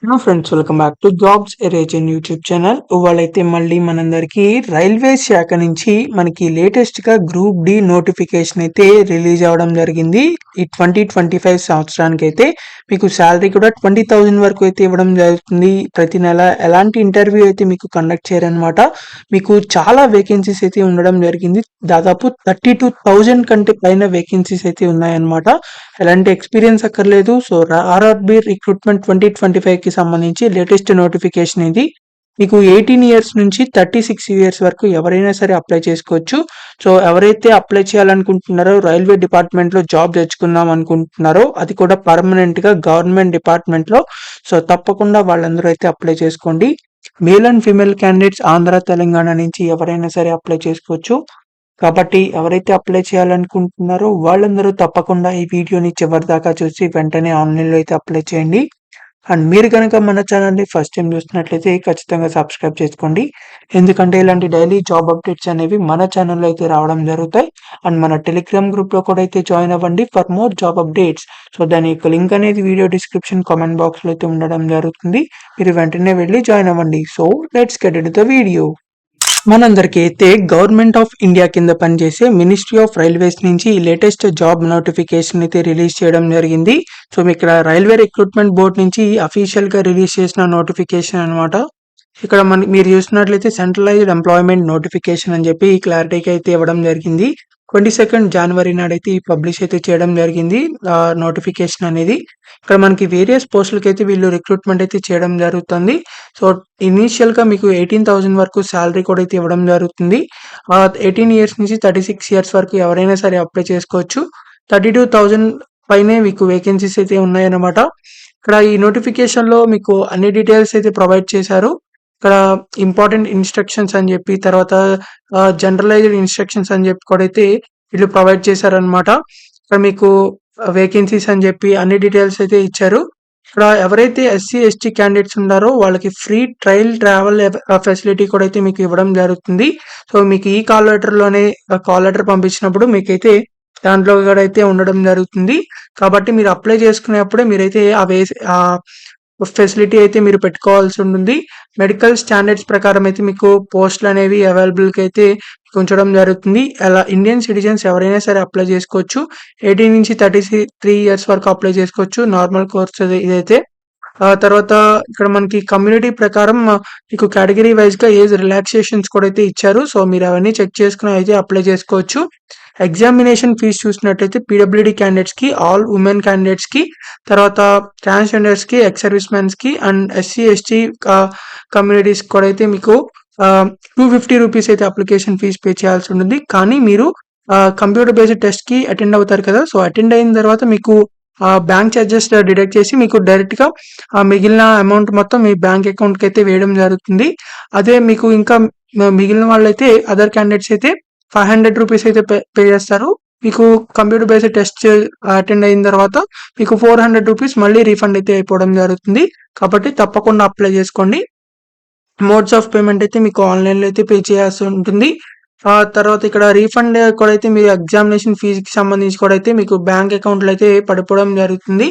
Hello friends, welcome back to jobs ఎరేజన్ YouTube channel. ఇవాళైతే మళ్ళీ మనందరికీ రైల్వే శాఖ నుంచి మనకి లేటెస్ట్ గా గ్రూప్ డి నోటిఫికేషన్ అయితే రిలీజ్ అవ్వడం జరిగింది. ఈ 2025 సంవత్సరానికి అయితే మీకు శాలరీ కూడా 20,000 వరకు అయితే ఇవ్వడం జరుగుతుంది. ప్రతి నెల ఎలాంటి ఇంటర్వ్యూ అయితే మీకు కండక్ట్ చేయరనమాట. మీకు చాలా వేకెన్సీస్ అయితే ఉండడం జరిగింది. దాదాపు 32,000 కంటే పైన వేకెన్సీస్ అయితే ఉన్నాయన్నమాట. ఎలాంటి ఎక్స్పీరియన్స్ అక్కర్లేదు. సో ఆర్ఆర్బి రిక్రూట్మెంట్ 2025 కి సంబంధించి లేటెస్ట్ నోటిఫికేషన్ ఇది. మీకు 18 ఇయర్స్ నుంచి 36 ఇయర్స్ వరకు ఎవరైనా సరే అప్లై చేసుకోవచ్చు. సో ఎవరైతే అప్లై చేయాలనుకుంటున్నారో, రైల్వే డిపార్ట్మెంట్ లో జాబ్ తెచ్చుకుందాం అనుకుంటున్నారో, అది కూడా పర్మనెంట్ గా గవర్నమెంట్ డిపార్ట్మెంట్ లో, సో తప్పకుండా వాళ్ళందరూ అయితే అప్లై చేసుకోండి. Male and female candidates Andhra Telangana నుంచి ఎవరైనా సరే అప్లై చేసుకోవచ్చు. కాబట్టి ఎవరైతే అప్లై చేయాలనుకుంటున్నారో వాళ్ళందరూ తప్పకుండా ఈ వీడియోని చివరి దాకా చూసి వెంటనే ఆన్లైన్లో అయితే అప్లై చేయండి. అండ్ మీరు కనుక మన ఛానల్ని ఫస్ట్ టైం చూస్తున్నట్లయితే ఖచ్చితంగా సబ్స్క్రైబ్ చేసుకోండి. ఎందుకంటే ఇలాంటి డైలీ జాబ్ అప్డేట్స్ అనేవి మన ఛానల్లో అయితే రావడం జరుగుతాయి. అండ్ మన టెలిగ్రామ్ గ్రూప్లో కూడా అయితే జాయిన్ అవ్వండి for more job updates. So దాని యొక్క లింక్ అనేది వీడియో డిస్క్రిప్షన్ కామెంట్ బాక్స్లో అయితే ఉండడం జరుగుతుంది. మీరు వెంటనే వెళ్ళి జాయిన్ అవ్వండి. So let's get in to the video. మనందరికీ అయితే గవర్నమెంట్ ఆఫ్ ఇండియా కింద పనిచేసే మినిస్ట్రీ ఆఫ్ రైల్వేస్ నుంచి లేటెస్ట్ జాబ్ నోటిఫికేషన్ అయితే రిలీజ్ చేయడం జరిగింది. సో ఇక్కడ రైల్వే రిక్రూట్మెంట్ బోర్డ్ నుంచి అఫీషియల్ గా రిలీజ్ చేసిన నోటిఫికేషన్ అన్నమాట. ఇక్కడ మీరు చూసినట్లయితే సెంట్రలైజ్డ్ ఎంప్లాయ్మెంట్ నోటిఫికేషన్ అని చెప్పి క్లారిటీకి అయితే ఇవ్వడం జరిగింది. 22 జనవరి నాడైతే ఈ పబ్లిష్ అయితే చేయడం జరిగింది నోటిఫికేషన్ అనేది. ఇక్కడ మనకి వేరియస్ పోస్టులకి అయితే వీళ్ళు రిక్రూట్మెంట్ అయితే చేయడం జరుగుతుంది. సో ఇనీషియల్ గా మీకు 18,000 వరకు శాలరీ కూడా అయితే ఇవ్వడం జరుగుతుంది. 18 ఇయర్స్ నుంచి 36 ఇయర్స్ వరకు ఎవరైనా సరే అప్లై చేసుకోవచ్చు. 32,000 పైనే మీకు వేకెన్సీస్ అయితే ఉన్నాయన్నమాట. ఇక్కడ ఈ నోటిఫికేషన్ లో మీకు అన్ని డీటెయిల్స్ అయితే ప్రొవైడ్ చేశారు. ఇక్కడ ఇంపార్టెంట్ ఇన్స్ట్రక్షన్స్ అని చెప్పి, తర్వాత జనరలైజ్డ్ ఇన్స్ట్రక్షన్స్ అని చెప్పి కూడా అయితే వీళ్ళు ప్రొవైడ్ చేశారనమాట. ఇక్కడ మీకు వేకెన్సీస్ అని చెప్పి అన్ని డీటెయిల్స్ అయితే ఇచ్చారు. ఇక్కడ ఎవరైతే ఎస్సీ ఎస్టీ క్యాండిడేట్స్ ఉన్నారో వాళ్ళకి ఫ్రీ ట్రావెల్ ఫెసిలిటీ కూడా అయితే మీకు ఇవ్వడం జరుగుతుంది. సో మీకు ఈ కాల్ లెటర్ లోనే కాల్ లెటర్ పంపించినప్పుడు మీకైతే దాంట్లో కూడా అయితే ఉండడం జరుగుతుంది. కాబట్టి మీరు అప్లై చేసుకునేప్పుడే మీరైతే ఆ ఫెసిలిటీ అయితే మీరు పెట్టుకోవాల్సి ఉంటుంది. మెడికల్ స్టాండర్డ్స్ ప్రకారం అయితే మీకు పోస్టులు అనేవి అవైలబుల్కి అయితే ఉంచడం జరుగుతుంది. అలా ఇండియన్ సిటిజన్స్ ఎవరైనా సరే అప్లై చేసుకోవచ్చు. 18 నుంచి 33 ఇయర్స్ వరకు అప్లై చేసుకోవచ్చు. నార్మల్ కోర్స్ ఇదైతే. తర్వాత ఇక్కడ మనకి కమ్యూనిటీ ప్రకారం మీకు కేటగిరీ వైజ్ గా ఏజ్ రిలాక్సేషన్స్ కూడా అయితే ఇచ్చారు. సో మీరు అవన్నీ చెక్ చేసుకుని అయితే అప్లై చేసుకోవచ్చు. ఎగ్జామినేషన్ ఫీజు చూసినట్లయితే పీడబ్ల్యూడి క్యాండిడేట్స్ కి, ఆల్ ఉమెన్ క్యాండిడేట్స్ కి, తర్వాత ట్రాన్స్జెండర్స్ కి, ఎక్స్ సర్వీస్ మెన్స్ కి అండ్ ఎస్సీ ఎస్టీ కమ్యూనిటీస్ కూడా అయితే మీకు 250 రూపీస్ అయితే అప్లికేషన్ ఫీజు పే చేయాల్సి ఉంటుంది. కానీ మీరు కంప్యూటర్ బేస్డ్ టెస్ట్ కి అటెండ్ అవుతారు కదా. సో అటెండ్ అయిన తర్వాత మీకు బ్యాంక్ చార్జెస్ డిడక్ట్ చేసి మీకు డైరెక్ట్ గా మిగిలిన అమౌంట్ మొత్తం మీ బ్యాంక్ అకౌంట్ కి అయితే వేయడం జరుగుతుంది. అదే మీకు ఇంకా మిగిలిన వాళ్ళైతే అదర్ క్యాండిడేట్స్ అయితే 500 రూపీస్ అయితే పే చేస్తారు. మీకు కంప్యూటర్ బేస్డ్ టెస్ట్ అటెండ్ అయిన తర్వాత మీకు 400 రూపీస్ మళ్ళీ రీఫండ్ అయితే అయిపోవడం జరుగుతుంది. కాబట్టి తప్పకుండా అప్లై చేసుకోండి. మోడ్స్ ఆఫ్ పేమెంట్ అయితే మీకు ఆన్లైన్ లో అయితే పే చేయాల్సి ఉంటుంది. తర్వాత ఇక్కడ రీఫండ్ కూడా అయితే మీరు ఎగ్జామినేషన్ ఫీజుకి సంబంధించి కూడా అయితే మీకు బ్యాంక్ అకౌంట్ లో అయితే పడిపోవడం జరుగుతుంది.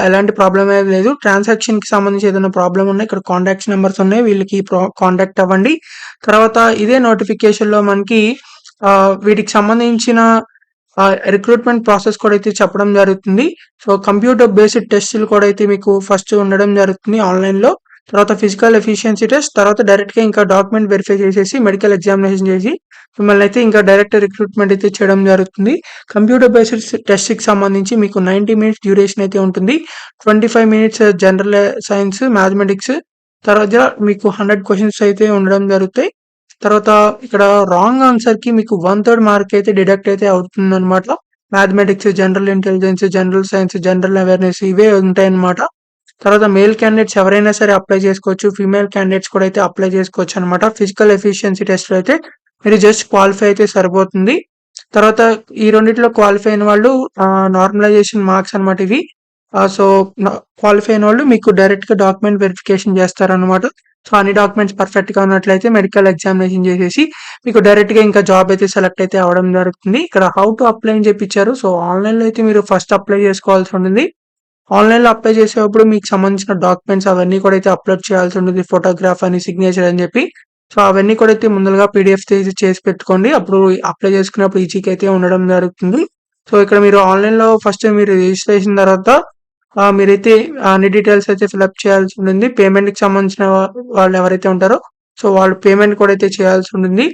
ఎలాంటి ప్రాబ్లం ఏమి లేదు. ట్రాన్సాక్షన్ కి సంబంధించి ఏదైనా ప్రాబ్లం ఉన్నా ఇక్కడ కాంటాక్ట్స్ నెంబర్స్ ఉన్నాయి, వీళ్ళకి కాంటాక్ట్ అవ్వండి. తర్వాత ఇదే నోటిఫికేషన్ లో మనకి వీటికి సంబంధించిన రిక్రూట్మెంట్ ప్రాసెస్ కూడా అయితే చెప్పడం జరుగుతుంది. సో కంప్యూటర్ బేస్డ్ టెస్టులు కూడా అయితే మీకు ఫస్ట్ ఉండడం జరుగుతుంది ఆన్లైన్ లో. తర్వాత ఫిజికల్ ఎఫిషియన్సీ టెస్ట్, తర్వాత డైరెక్ట్ గా ఇంకా డాక్యుమెంట్ వెరిఫై చేసేసి మెడికల్ ఎగ్జామినేషన్ చేసి మిమ్మల్ని అయితే ఇంకా డైరెక్ట్ రిక్రూట్మెంట్ అయితే చేయడం జరుగుతుంది. కంప్యూటర్ బేస్డ్ టెస్ట్ కి సంబంధించి మీకు 90 మినిట్స్ డ్యూరేషన్ అయితే ఉంటుంది. 25 మినిట్స్ జనరల్ సైన్స్, మ్యాథమెటిక్స్, తర్వాత మీకు 100 క్వశ్చన్స్ అయితే ఉండడం జరుగుతాయి. తర్వాత ఇక్కడ రాంగ్ ఆన్సర్ కి మీకు 1/3 మార్క్ అయితే డిడక్ట్ అయితే అవుతుంది అనమాట. Mathematics, general intelligence, general science, general awareness ఇవే ఉంటాయి అనమాట. తర్వాత మేల్ క్యాండిడేట్స్ ఎవరైనా సరే అప్లై చేసుకోవచ్చు. ఫీమేల్ క్యాండిడేట్స్ కూడా అయితే అప్లై చేసుకోవచ్చు అనమాట. ఫిజికల్ ఎఫిషియన్సీ టెస్ట్ లో అయితే మీరు జస్ట్ క్వాలిఫై అయితే సరిపోతుంది. తర్వాత ఈ రెండిట్లో క్వాలిఫై అయిన వాళ్ళు నార్మలైజేషన్ మార్క్స్ అనమాట ఇవి. సో క్వాలిఫై అయిన వాళ్ళు మీకు డైరెక్ట్ గా డాక్యుమెంట్ వెరిఫికేషన్ చేస్తారనమాట. సో అన్ని డాక్యుమెంట్స్ పర్ఫెక్ట్ గా ఉన్నట్లయితే మెడికల్ ఎగ్జామినేషన్ చేసేసి మీకు డైరెక్ట్ గా ఇంకా జాబ్ అయితే సెలెక్ట్ అయితే అవడం జరుగుతుంది. ఇక్కడ హౌ టు అప్లై అని చెప్పి ఇచ్చారు. సో ఆన్లైన్ లో అయితే మీరు ఫస్ట్ అప్లై చేసుకోవాల్సి ఉంటుంది. ఆన్‌లైన్‌లో అప్లై చేసేటప్పుడు మీకు సంబంధించిన డాక్యుమెంట్స్ అవన్నీ కూడా అయితే అప్‌లోడ్ చేయాల్సి ఉంటుంది. ఫోటోగ్రాఫ్ అని, సిగ్నేచర్ అని చెప్పి. సో, అవన్నీ కూడా అయితే ముందుగా పీడీఎఫ్ చేసి పెట్టుకోండి. అప్పుడు అప్లై చేసుకున్నప్పుడు ఈజీగా అయితే ఉండడం జరుగుతుంది. సో, ఇక్కడ మీరు ఆన్‌లైన్‌లో ఫస్ట్ మీరు రిజిస్ట్రేషన్ తర్వాత మీరైతే అన్ని డీటెయిల్స్ అయితే ఫిలప్ చేయాల్సి ఉంటుంది. పేమెంట్‌కి సంబంధించిన వాళ్ళు ఎవరైతే ఉంటారో సో, వాళ్ళు పేమెంట్ కూడా అయితే చేయాల్సి ఉంటుంది.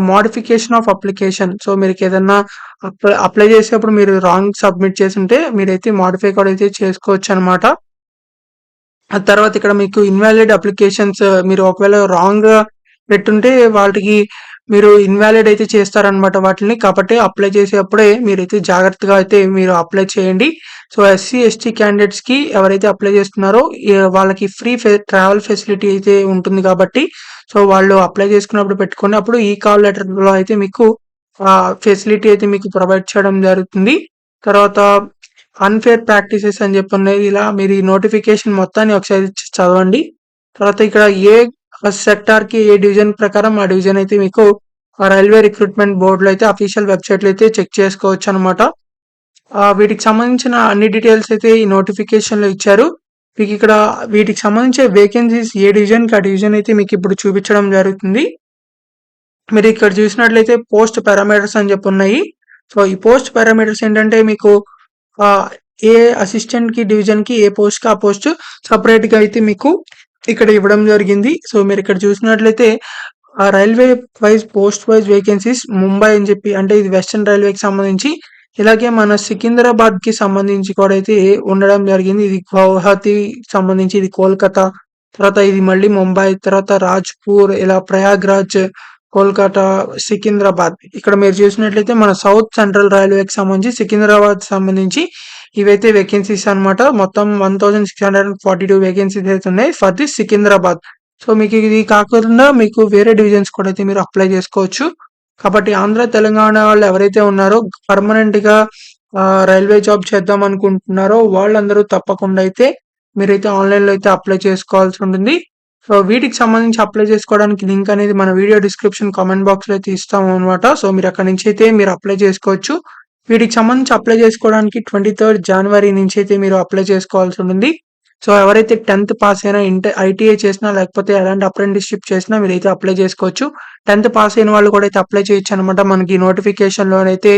Modification of application. సో, మీకేదన్నా అప్లై చేసేటప్పుడు మీరు రాంగ్ సబ్మిట్ చేసుంటే మీరైతే మోడిఫై కూడా అయితే చేసుకోవచ్చనమాట. ఆ తర్వాత ఇక్కడ మీకు ఇన్‌వాలిడ్ అప్లికేషన్స్ మీరు ఒకవేళ రాంగ్‌గా పెట్టుంటే వాటికి మీరు ఇన్‌వాలిడ్ అయితే చేస్తారనమాట వాటిల్ని. కాబట్టి అప్లై చేసేప్పుడే మీరైతే జాగ్రత్తగా అయితే మీరు అప్లై చేయండి. సో, ఎస్సీ, ఎస్టీ క్యాండిడేట్స్‌కి ఎవరైతే అప్లై చేస్తున్నారో వాళ్ళకి ఫ్రీ ట్రావెల్ ఫెసిలిటీ అయితే ఉంటుంది కాబట్టి సో, వాళ్ళు అప్లై చేసుకున్నప్పుడు పెట్టుకొని అప్పుడు ఈ కాల్ లెటర్‌లో అయితే మీకు ఫెసిలిటీ అయితే మీకు ప్రొవైడ్ చేయడం జరుగుతుంది. తర్వాత అన్‌ఫేర్ ప్రాక్టీసెస్ అని చెప్పి ఉన్నాయి. ఇలా మీరు ఈ నోటిఫికేషన్ మొత్తాన్ని ఒకసారి చదవండి. తర్వాత ఇక్కడ ఏ సెక్టార్‌కి ఏ డివిజన్ ప్రకారం ఆ డివిజన్ అయితే మీకు రైల్వే రిక్రూట్‌మెంట్ బోర్డ్‌లో అయితే అఫీషియల్ వెబ్‌సైట్‌లో అయితే చెక్ చేసుకోవచ్చనమాట. వీటికి సంబంధించిన అన్ని డీటెయిల్స్ అయితే ఈ నోటిఫికేషన్‌లో ఇచ్చారు. మీకిక్కడ వీటికి సంబంధించిన వేకెన్సీస్ ఏ డివిజన్‌కి ఆ డివిజన్ అయితే మీకిప్పుడు చూపించడం జరుగుతుంది. మీరిక్కడ చూసినట్లయితే పోస్ట్ పారామీటర్స్ అని చెప్పి ఉన్నాయి. సో, ఈ పోస్ట్ పారామీటర్స్ ఏంటంటే మీకు ఆహ్, ఏ అసిస్టెంట్‌కి డివిజన్‌కి ఏ పోస్ట్‌కి ఆ పోస్ట్ సెపరేట్‌గా అయితే మీకు ఇక్కడ ఇవ్వడం జరిగింది. సో, మీరిక్కడ చూసినట్లయితే railway post wise vacancies Mumbai అని చెప్పి అంటే ఇది వెస్టర్న్ రైల్వేకి సంబంధించి. ఇలాగే మన సికింద్రాబాద్‌కి సంబంధించి కూడా అయితే ఉండడం జరిగింది. ఇది గౌహతి సంబంధించి, ఇది కోల్కతా, తర్వాత ఇది మళ్ళీ ముంబై, తర్వాత రాజ్‌పూర్, ఇలా ప్రయాగ్‌రాజ్, కోల్కతా, సికింద్రాబాద్. ఇక్కడ మీరు చూసినట్లయితే మన సౌత్ సెంట్రల్ రైల్వేకి సంబంధించి సికింద్రాబాద్ సంబంధించి ఇవైతే వేకెన్సీస్ అన్నమాట. మొత్తం 1642 వేకెన్సీస్ అయితే ఉన్నాయి ఫర్ ది సికింద్రాబాద్. సో, మీకు ఇది కాకుండా మీకు వేరే డివిజన్స్ కూడా అయితే మీరు అప్లై చేసుకోవచ్చు. కాబట్టి ఆంధ్ర, తెలంగాణ వాళ్ళు ఎవరైతే ఉన్నారో పర్మనెంట్‌గా రైల్వే జాబ్ చేద్దాం అనుకుంటున్నారో వాళ్ళందరూ తప్పకుండా అయితే మీరైతే ఆన్‌లైన్‌లో అయితే అప్లై చేసుకోవాల్సి ఉంటుంది. సో, వీటికి సంబంధించి అప్లై చేసుకోవడానికి లింక్ అనేది మన వీడియో డిస్క్రిప్షన్ కామెంట్ బాక్స్‌లో అయితే ఇస్తాము అన్నమాట. సో, మీరు అక్కడి నుంచి అయితే మీరు అప్లై చేసుకోవచ్చు. వీటికి సంబంధించి అప్లై చేసుకోవడానికి 23 జనవరి నుంచి అయితే మీరు అప్లై చేసుకోవాల్సి ఉంటుంది. సో, ఎవరైతే 10th పాస్ అయినా ఐటీఐ చేసినా లేకపోతే ఎలాంటి అప్రెంటిస్‌షిప్ చేసినా మీరైతే అప్లై చేసుకోవచ్చు. 10th పాస్ అయిన వాళ్ళు కూడా అయితే అప్లై చేయొచ్చనమాట. మనకి నోటిఫికేషన్‌లోనైతే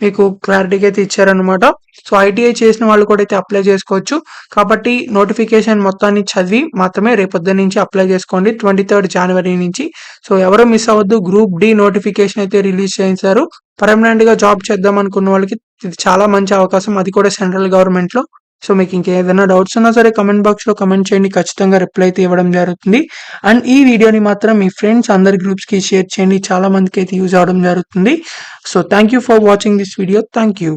మీకు క్లారిటీగా అయితే ఇచ్చారనమాట. సో, ఐటీఐ చేసిన వాళ్ళు కూడా అయితే అప్లై చేసుకోవచ్చు. కాబట్టి నోటిఫికేషన్ మొత్తాన్ని చదివి మాత్రమే రేపొద్దున నుంచి అప్లై చేసుకోండి 23 జనవరి నుంచి. సో, ఎవరు మిస్ అవ్వద్దు. గ్రూప్ డి నోటిఫికేషన్ అయితే రిలీజ్ చేశారు. పర్మనెంట్‌గా జాబ్ చేద్దాం అనుకున్న వాళ్ళకి ఇది చాలా మంచి అవకాశం. అది కూడా సెంట్రల్ గవర్నమెంట్‌లో. సో, మీకు ఇంకేదైనా డౌట్స్ ఉన్నా సరే కామెంట్ బాక్స్‌లో కామెంట్ చేయండి. ఖచ్చితంగా రిప్లై అయితే ఇవ్వడం జరుగుతుంది. అండ్ ఈ వీడియోని మాత్రం మీ ఫ్రెండ్స్ అందరి గ్రూప్స్‌కి షేర్ చేయండి. చాలా మందికైతే యూజ్ అవ్వడం జరుగుతుంది. So, thank you for watching this video. Thank you.